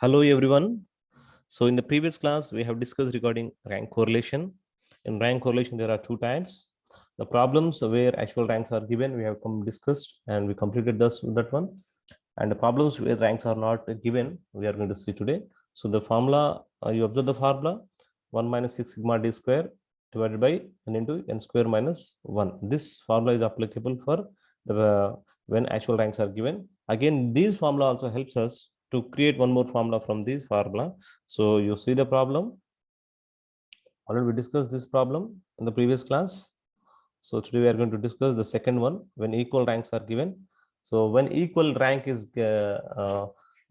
Hello everyone. So in the previous class, we have discussed regarding rank correlation. In rank correlation, there are two types. The problems where actual ranks are given, we have discussed and we completed that one. And the problems where ranks are not given, we are going to see today. So the formula, you observe the formula, 1 minus 6 sigma d square divided by n into n square minus 1. This formula is applicable for the when actual ranks are given. Again, this formula also helps us to create one more formula from this formula. So you see the problem. Already we discussed this problem in the previous class. So today we are going to discuss the second one when equal ranks are given. So when equal rank is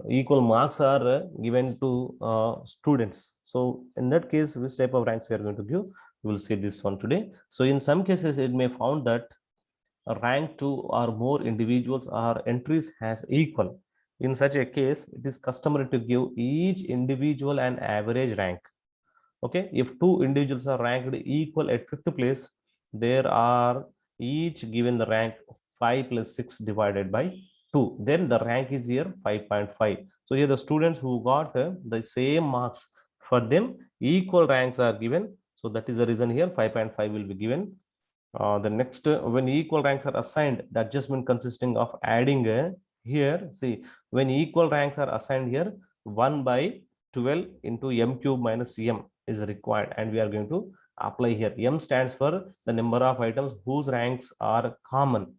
equal marks are given to students. So in that case, which type of ranks we are going to give? We will see this one today. So in some cases, it may found that rank 2 or more individuals or entries has equal. In such a case, it is customary to give each individual an average rank. Okay, if two individuals are ranked equal at fifth place, there are each given the rank 5 plus 6 divided by 2. Then the rank is here 5.5. So here the students who got the same marks, for them equal ranks are given. So that is the reason here 5.5 will be given. The next, when equal ranks are assigned, the adjustment consisting of adding here, see, when equal ranks are assigned here, 1 by 12 into m cube minus m is required, and we are going to apply here. M stands for the number of items whose ranks are common.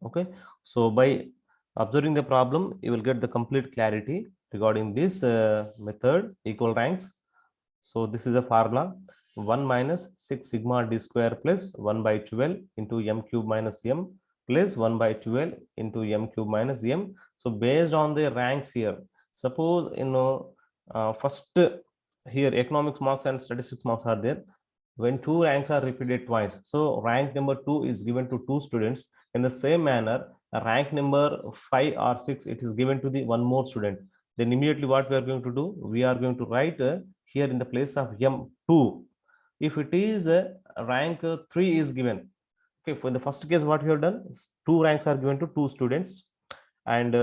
Okay, so by observing the problem, you will get the complete clarity regarding this method, equal ranks. So this is a formula. 1 minus 6 sigma d square plus 1 by 12 into m cube minus m plus 1 by 12 into m cube minus m. So based on the ranks here, suppose first here economics marks and statistics marks are there. When two ranks are repeated twice, so rank number 2 is given to two students. In the same manner, rank number 5 or 6, it is given to the one more student. Then immediately what we are going to do, we are going to write here in the place of m2. If it is rank 3 is given, okay, for the first case what we have done, two ranks are given to two students, and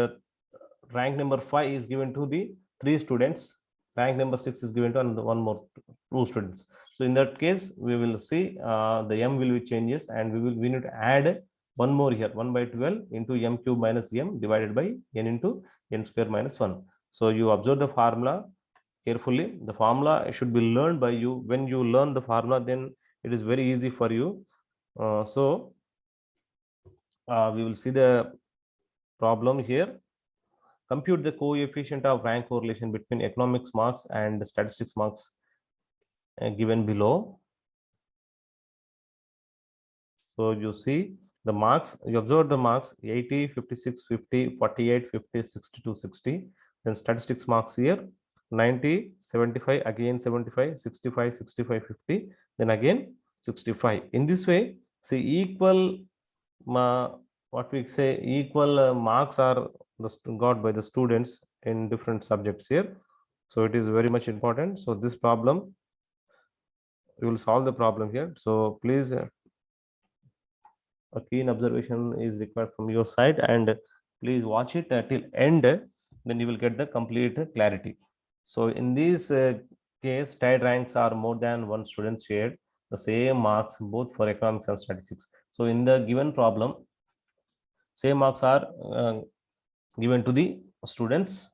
rank number 5 is given to the three students, rank number 6 is given to another one more two students. So in that case, we will see the m will be changes, and we need to add one more here, 1 by 12 into m cube minus m divided by n into n square minus 1. So you observe the formula carefully. The formula should be learned by you. When you learn the formula, then it is very easy for you. We will see the problem here. Compute the coefficient of rank correlation between economics marks and statistics marks given below. So you see the marks, you observe the marks 80, 56, 50, 48, 50, 62, 60. Then statistics marks here 90, 75, again 75, 65, 65, 50, then again 65. In this way, see equal, what we say, equal marks are got by the students in different subjects here. So it is very much important. So this problem, we will solve the problem here. So please, a keen observation is required from your side, and please watch it till end, then you will get the complete clarity. So in this case, tied ranks are more than one student shared the same marks both for economics and statistics. So in the given problem, same marks are given to the students.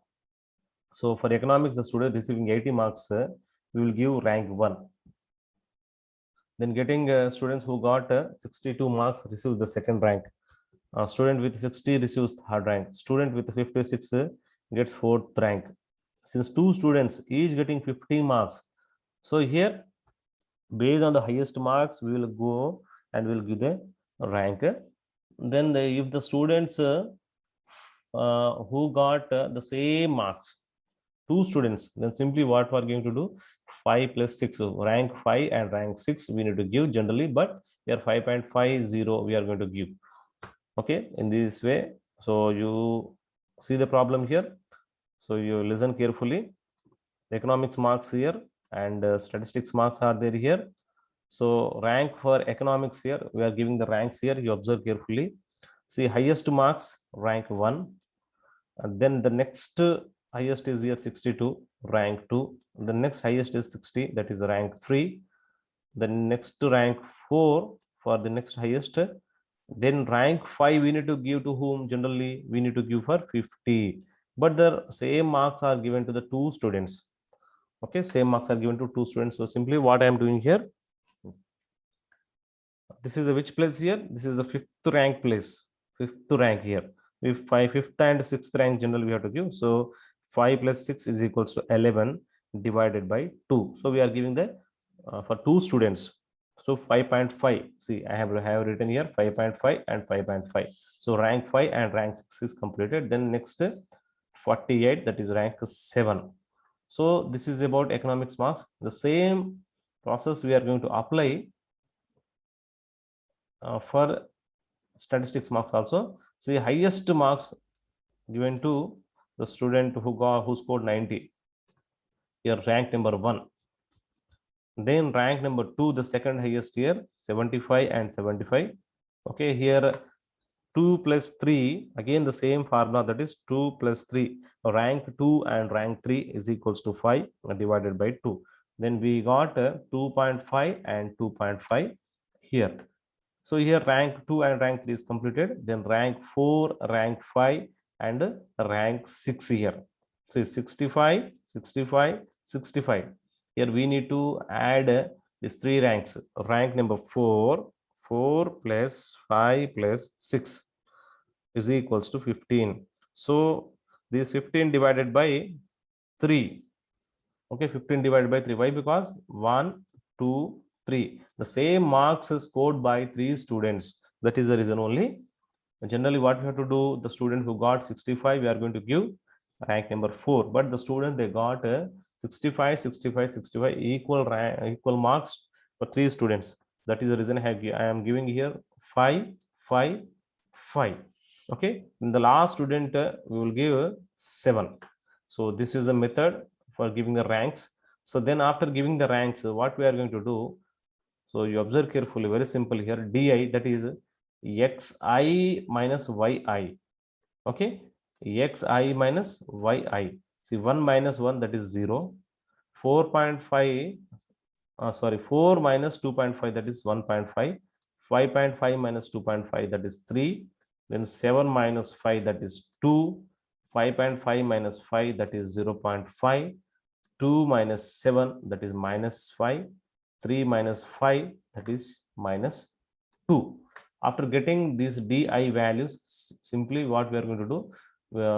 So for economics, the student receiving 80 marks, we will give rank 1. Then getting students who got 62 marks receive the second rank. Student with 60 receives third rank. Student with 56 gets fourth rank. Since two students each getting 15 marks, so here based on the highest marks, we will go and we will give the rank. Then if the students who got the same marks, two students, then simply what we are going to do, 5 plus 6, rank 5 and rank 6 we need to give generally, but here 5.50 we are going to give. Okay, in this way. So you see the problem here. So you listen carefully. Economics marks here and statistics marks are there here. So rank for economics here, we are giving the ranks here. You observe carefully. See highest marks rank 1, and then the next highest is here 62, rank 2. The next highest is 60, that is rank 3. The next rank 4 for the next highest. Then rank 5 we need to give to whom? Generally we need to give for 50, but the same marks are given to the two students. Okay, same marks are given to two students. So simply what I am doing here, this is a which place here? This is the 5th rank place, 5th rank here. If 5th and 6th rank generally we have to give. So 5 plus 6 is equals to 11 divided by 2. So we are giving the for two students. So 5.5. See, I have written here 5.5 and 5.5. So rank 5 and rank 6 is completed. Then next 48, that is rank 7. So this is about economics marks. The same process we are going to apply for statistics marks also. See, highest marks given to the student who scored 90. Here rank number 1. Then rank number 2, the second highest here, 75 and 75. Okay, here 2 plus 3, again the same formula, that is 2 plus 3. Rank 2 and rank 3 is equals to 5 divided by 2. Then we got 2.5 and 2.5 here. So here rank 2 and rank 3 is completed. Then rank 4, rank 5 and rank 6 here. So 65, 65, 65. Here we need to add these three ranks. Rank number 4, 4 plus 5 plus 6 is equals to 15. So this 15 divided by 3. Okay, 15 divided by 3. Why? Because 1, 2, 3. The same marks is scored by 3 students. That is the reason only. Generally, what we have to do, the student who got 65, we are going to give rank number 4. But the student, they got 65, 65, 65, equal marks for 3 students. That is the reason I am giving here 5, 5, 5. Okay, in the last student, we will give 7. So this is the method for giving the ranks. So then after giving the ranks, what we are going to do, so you observe carefully, very simple here, di, that is xi minus yi. Okay, xi minus yi. See, 1 minus 1, that is 0. 4.5, 4 minus 2.5, that is 1.5. 5.5 minus 2.5, that is 3. Then 7 minus 5, that is 2. 5.5 minus 5, that is 0.5. 2 minus 7, that is minus 5. 3 minus 5, that is minus 2. After getting these di values, simply what we are going to do,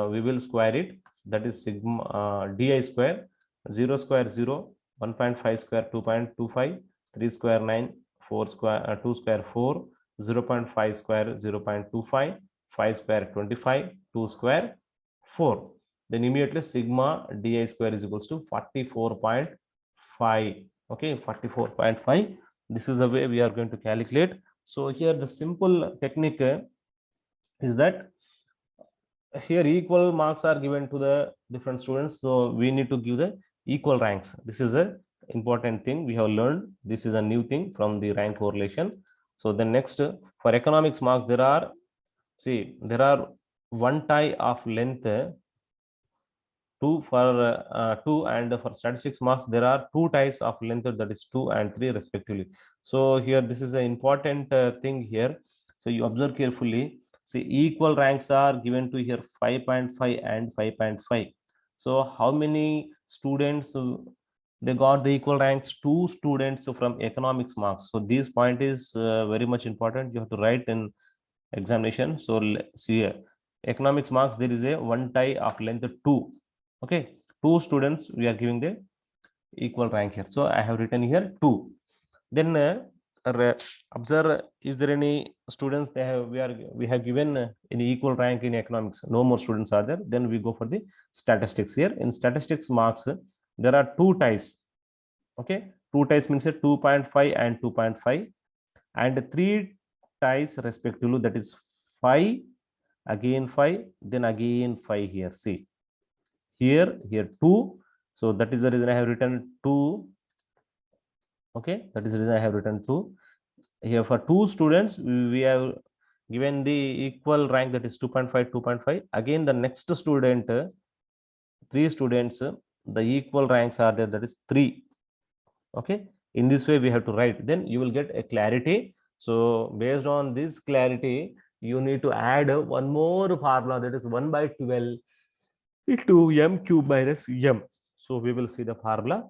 we will square it. That is sigma di square, 0 square 0, 1.5 square 2.25, 3 square 9, 4 square 2 square 4, 0.5 square 0.25, 5 square 25, 2 square 4. Then immediately sigma di square is equals to 44.5. Okay, 44.5. This is the way we are going to calculate. So here the simple technique is that here equal marks are given to the different students. So we need to give the equal ranks. This is a important thing we have learned. This is a new thing from the rank correlation. So the next, for economics marks, there are one tie of length 2 for 2, and for statistics marks there are 2 ties of length, that is 2 and 3 respectively. So here this is an important thing here. So you observe carefully. See, equal ranks are given to here 5.5 and 5.5. So how many students they got the equal ranks? 2 students from economics marks. So this point is very much important. You have to write in examination. So see here, economics marks, there is a one tie of length 2. Okay, 2 students we are giving the equal rank here. So I have written here 2. Then observe, is there any students we have given any equal rank in economics? No more students are there. Then we go for the statistics. Here in statistics marks, there are 2 ties. Okay, 2 ties means 2.5 and 2.5, and 3 ties respectively, that is 5, again 5, then again 5 here. See, here 2. So that is the reason I have written 2. Okay, that is the reason I have written 2 here. For 2 students we have given the equal rank, that is 2.5, 2.5. Again the next student 3 students, the equal ranks are there, that is 3. Okay, in this way we have to write, then you will get a clarity. So based on this clarity, you need to add one more formula, that is 1 by 12 into m cube minus m. So we will see the formula.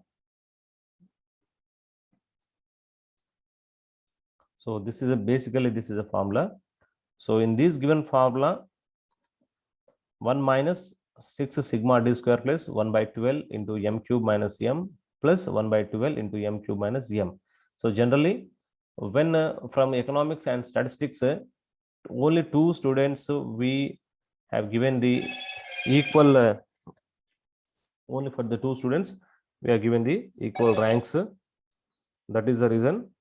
So this is basically this is a formula. So in this given formula, 1 minus 6 sigma d square plus 1 by 12 into m cube minus m plus 1 by 12 into m cube minus m. So generally, when from economics and statistics, only 2 students we have given the equal, only for the 2 students we are given the equal ranks. That is the reason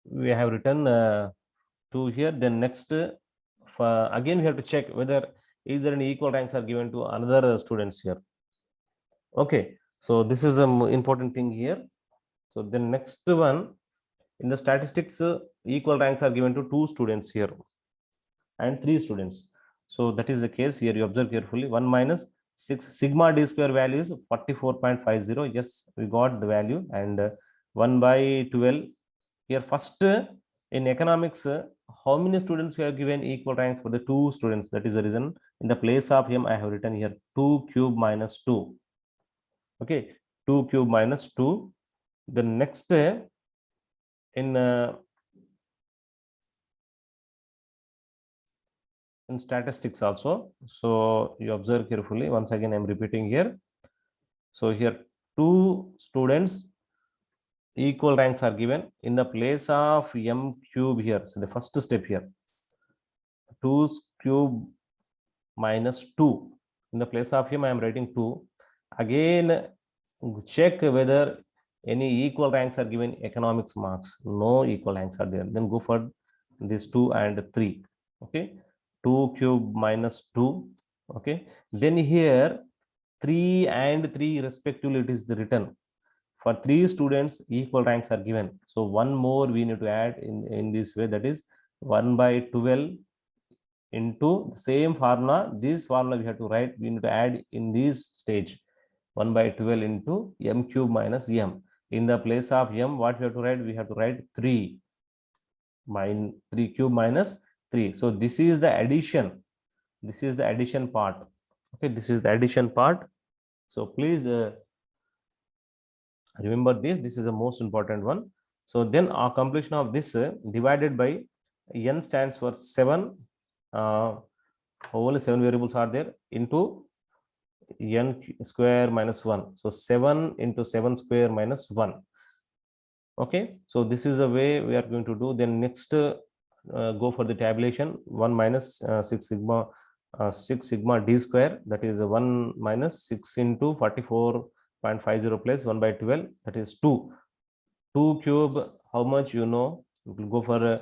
we have written 2 here. Then next, again we have to check whether is there any equal ranks are given to another students here. Okay, so this is an important thing here. So the next one, in the statistics, equal ranks are given to 2 students here and 3 students. So that is the case here. You observe carefully. 1 minus 6 sigma d square value is 44.50. Yes, we got the value. And 1 by 12 here. First, in economics, how many students we have given equal ranks for the 2 students? That is the reason. In the place of m, I have written here 2 cube minus 2. Okay, 2 cube minus 2. The next, in statistics also. So you observe carefully. Once again, I'm repeating here. So here 2 students equal ranks are given. In the place of m cube here, so the first step here, 2 cube minus 2. In the place of m, I am writing 2. Again, check whether any equal ranks are given economics marks. No equal ranks are there. Then go for this 2 and 3. Okay, 2 cube minus 2. Okay, then here 3 and 3 respectively it is the written. For 3 students, equal ranks are given. So one more we need to add in this way, that is 1 by 12 into the same formula. This formula we have to write, we need to add in this stage, 1 by 12 into m cube minus m. In the place of m, what we have to write? We have to write 3 cube minus 3. So this is the addition. This is the addition part. Okay, this is the addition part. So please remember this. This is the most important one. So then our completion of this divided by n stands for 7. Only 7 variables are there, into n square minus 1. So 7 into 7 square minus 1. Okay, so this is the way we are going to do. Then next, go for the tabulation. 1 minus 6 sigma d square, that is 1 minus 6 into 44.50 plus 1 by 12, that is 2. 2 cube, how much you know? You will go for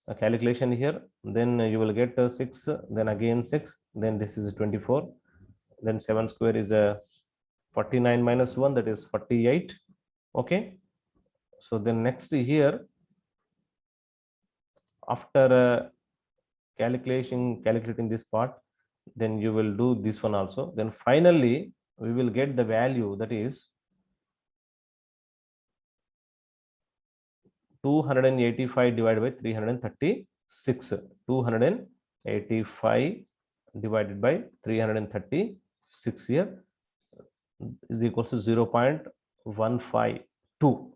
a calculation here. Then you will get 6, then again 6, then this is 24. Then 7 square is 49 minus 1, that is 48. Okay, so then next here, after calculating this part, then you will do this one also. Then finally we will get the value, that is 285 divided by 336. 285 divided by 336 here is equal to 0.152.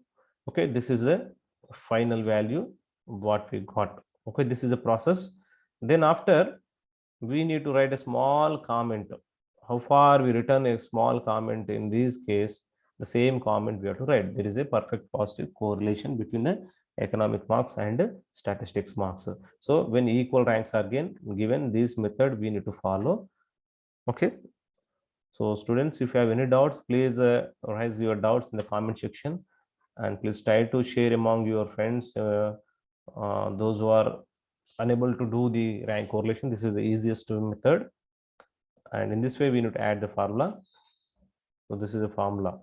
Okay, this is the final value what we got. Okay, this is the process. Then after, we need to write a small comment. How far we return a small comment? In this case, the same comment we have to write. There is a perfect positive correlation between the economic marks and statistics marks. So when equal ranks are given, this method we need to follow. Okay, so students, if you have any doubts, please raise your doubts in the comment section, and please try to share among your friends, those who are unable to do the rank correlation. This is the easiest method, and in this way we need to add the formula. So this is a formula.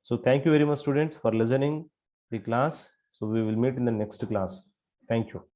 So thank you very much, students, for listening the class. So we will meet in the next class. Thank you.